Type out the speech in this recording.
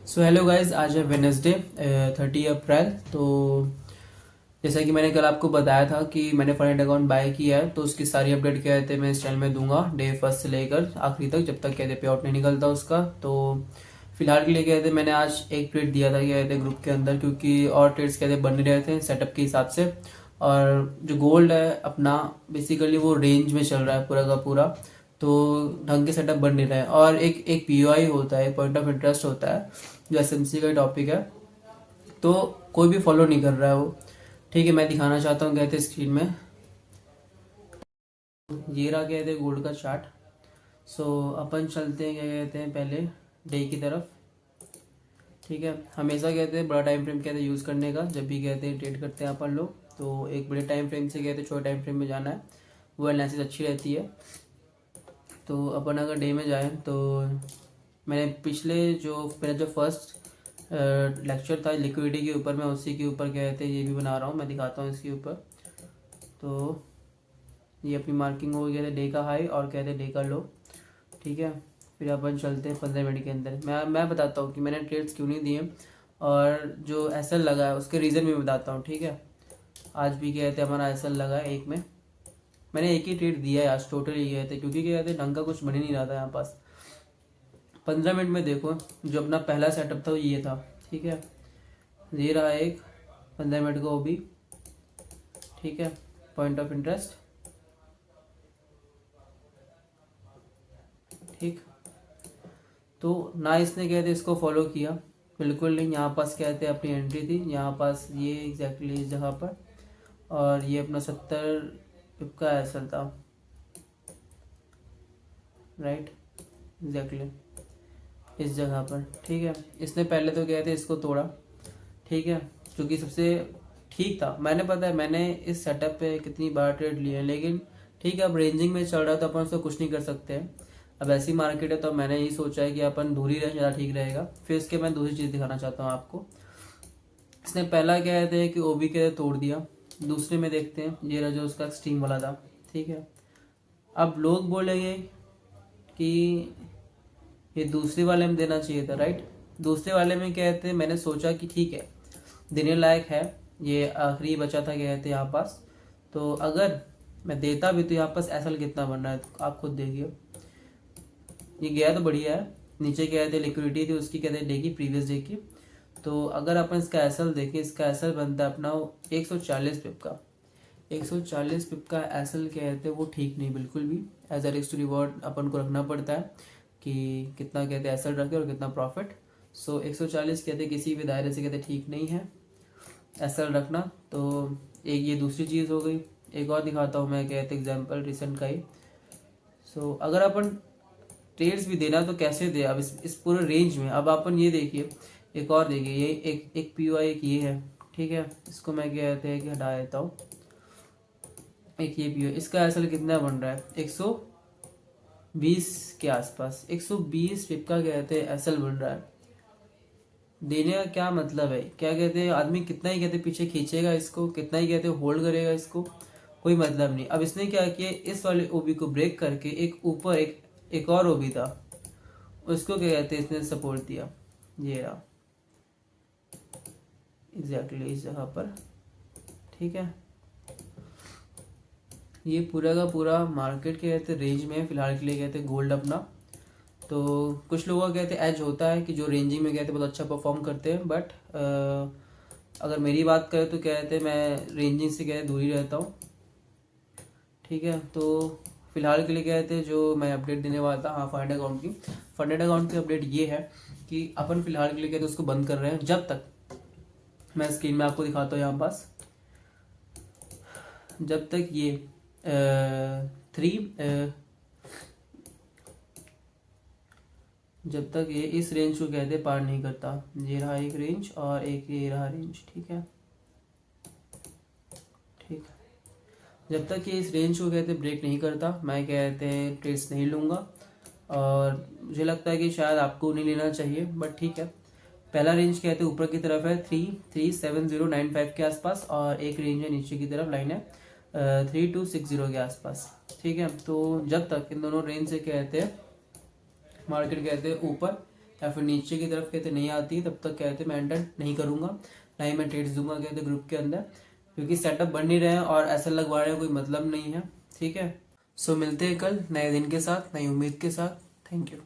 So hello guys, आज है Wednesday 30 अप्रैल। तो जैसा कि मैंने कल आपको बताया था कि मैंने फंड अकाउंट बाय किया है, तो उसकी सारी अपडेट क्या कहते हैं मैं इस चैनल में दूंगा, डे फर्स्ट से लेकर आखिरी तक, जब तक कहते पे आउट नहीं निकलता उसका। तो फिलहाल के लिए कहते मैंने आज एक ट्रेड दिया था क्या कहते ग्रुप के अंदर, क्योंकि और ट्रेड्स कहते बन नहीं रहे थे सेटअप के हिसाब से। और जो गोल्ड है अपना बेसिकली वो रेंज में चल रहा है पूरा का पूरा, तो ढंग के सेटअप बन नहीं रहे हैं। और एक एक पीओआई होता है, पॉइंट ऑफ इंटरेस्ट होता है, जो एसएमसी का टॉपिक है, तो कोई भी फॉलो नहीं कर रहा है वो। ठीक है, मैं दिखाना चाहता हूँ कहते स्क्रीन में, ये रहा कहते गोल्ड का चार्ट। सो अपन चलते हैं क्या कहते हैं पहले डे की तरफ। ठीक है, हमेशा कहते हैं बड़ा टाइम फ्रेम कहते हैं यूज़ करने का, जब भी कहते हैं ट्रेड करते हैं अपन लोग, तो एक बड़े टाइम फ्रेम से कहते हैं छोटे टाइम फ्रेम में जाना है, वो एनालिसिस अच्छी रहती है। तो अपन अगर डे में जाएं तो मैंने पिछले जो मेरा जो फर्स्ट लेक्चर था लिक्विडिटी के ऊपर, मैं उसी के ऊपर कहते हैं ये भी बना रहा हूँ, मैं दिखाता हूँ इसके ऊपर। तो ये अपनी मार्किंग हो गया था डे का हाई और कहते हैं डे का लो। ठीक है, फिर अपन चलते हैं 15 मिनट के अंदर। मैं बताता हूँ कि मैंने ट्रेड्स क्यों नहीं दिए, और जो एसएल लगा है उसके रीज़न भी बताता हूँ। ठीक है, आज भी कहते हैं हमारा एसएल लगा है एक में, मैंने एक ही ट्रेड दिया है आज, टोटल ही गए थे क्योंकि क्या कहते हैं ढंग का कुछ बन ही नहीं रहा था यहाँ पास। 15 मिनट में देखो, जो अपना पहला सेटअप था वो ये था। ठीक है, ये रहा एक 15 मिनट का वो भी। ठीक है, पॉइंट ऑफ इंटरेस्ट। ठीक, तो ना इसने कहते इसको फॉलो किया, बिल्कुल नहीं। यहाँ पास कहते अपनी एंट्री थी यहाँ पास, ये एग्जैक्टली इस जगह पर, और ये अपना 70 पिप का एसएल था, राइट, एग्जैक्टली इस जगह पर। ठीक है, इसने पहले तो कहते इसको तोड़ा। ठीक है, क्योंकि सबसे ठीक था, मैंने पता है मैंने इस सेटअप पे कितनी बार ट्रेड लिए हैं, लेकिन ठीक है अब रेंजिंग में चल रहा है तो अपन उसको कुछ नहीं कर सकते हैं। अब ऐसी मार्केट है तो मैंने यही सोचा है कि अपन दूर ही रहे, ज़्यादा ठीक रहेगा। फिर इसके मैं दूसरी चीज़ दिखाना चाहता हूँ आपको। इसने पहला क्या कहते हैं कि ओबी के तोड़ दिया, दूसरे में देखते हैं ये रहा जो उसका स्टीम वाला था। ठीक है, अब लोग बोलेंगे कि ये दूसरे वाले में देना चाहिए था, राइट। दूसरे वाले में कहते हैं मैंने सोचा कि ठीक है देने लायक है, ये आखिरी बचा था कहते यहाँ पास, तो अगर मैं देता भी तो यहाँ पास एसएल कितना बन रहा है आप खुद देखिए। ये गया तो बढ़िया है, नीचे कहते लिक्विडिटी थी उसकी कहते डे की, प्रीवियस डे की। तो अगर अपन इसका एसएल देखें, इसका एसएल बनता है अपना 140 पिप का। 140 पिप का एसएल कहते हैं वो ठीक नहीं बिल्कुल भी। As a risk to reward अपन को रखना पड़ता है कि कितना कहते हैं एसएल रखे और कितना प्रॉफिट। सो 140 कहते किसी भी दायरे से कहते ठीक नहीं है एसएल रखना। तो एक ये दूसरी चीज़ हो गई। एक और दिखाता हूँ मैं कहते एग्जांपल रिसेंट का ही। सो अगर अपन ट्रेड्स भी देना तो कैसे दे, अब इस पूरे रेंज में। अब अपन ये देखिए, एक और देखिए, ये एक पीओआई एक ये है। ठीक है, इसको मैं कहते हैं कि हटा देता हूँ। एक ये पीओआई, इसका एसएल कितना बन रहा है 120 के आसपास, 120 पिप का कहते हैं एसएल बन रहा है। देने का क्या मतलब है, क्या कहते हैं आदमी कितना ही कहते पीछे खींचेगा इसको, कितना ही कहते होल्ड करेगा इसको, कोई मतलब नहीं। अब इसने क्या किया, इस वाले ओबी को ब्रेक करके एक ऊपर एक और ओबी था उसको क्या कहते हैं इसने सपोर्ट दिया, ये रहा एग्जैक्टली इस जगह पर। ठीक है, ये पूरा का पूरा मार्केट के कहते रेंज में फिलहाल के लिए कहते गोल्ड अपना। तो कुछ लोगों का कहते एज होता है कि जो रेंजिंग में कहते बहुत अच्छा परफॉर्म करते हैं, बट अगर मेरी बात करें तो कहते मैं रेंजिंग से कहते दूर ही रहता हूँ। ठीक है, तो फिलहाल के लिए कहते जो मैं अपडेट देने वाला था, हाँ फंडेड अकाउंट की अपडेट ये है कि अपन फिलहाल के लिए कहते उसको बंद कर रहे हैं जब तक, मैं स्क्रीन में आपको दिखाता हूँ यहाँ पास, जब तक ये थ्री जब तक ये इस रेंज को कहते पार नहीं करता। ये रहा एक रेंज और एक ये रहा रेंज। ठीक है, ठीक, जब तक ये इस रेंज को कहते ब्रेक नहीं करता मैं कहते ट्रेड्स नहीं लूँगा। और मुझे लगता है कि शायद आपको नहीं लेना चाहिए, बट ठीक है। पहला रेंज कहते ऊपर की तरफ है 33095 के आसपास, और एक रेंज है नीचे की तरफ लाइन है 3260 के आसपास। ठीक है, तो जब तक इन दोनों रेंज से कहते हैं मार्केट कहते हैं ऊपर या फिर नीचे की तरफ कहते नहीं आती तब तक कहते मैं एंटर नहीं करूंगा, ना ही मैं ट्रेड्स दूंगा कहते ग्रुप के अंदर, क्योंकि सेटअप बन नहीं रहे हैं और ऐसा लगवाने का कोई मतलब नहीं है। ठीक है, सो मिलते हैं कल नए दिन के साथ, नई उम्मीद के साथ। Thank you.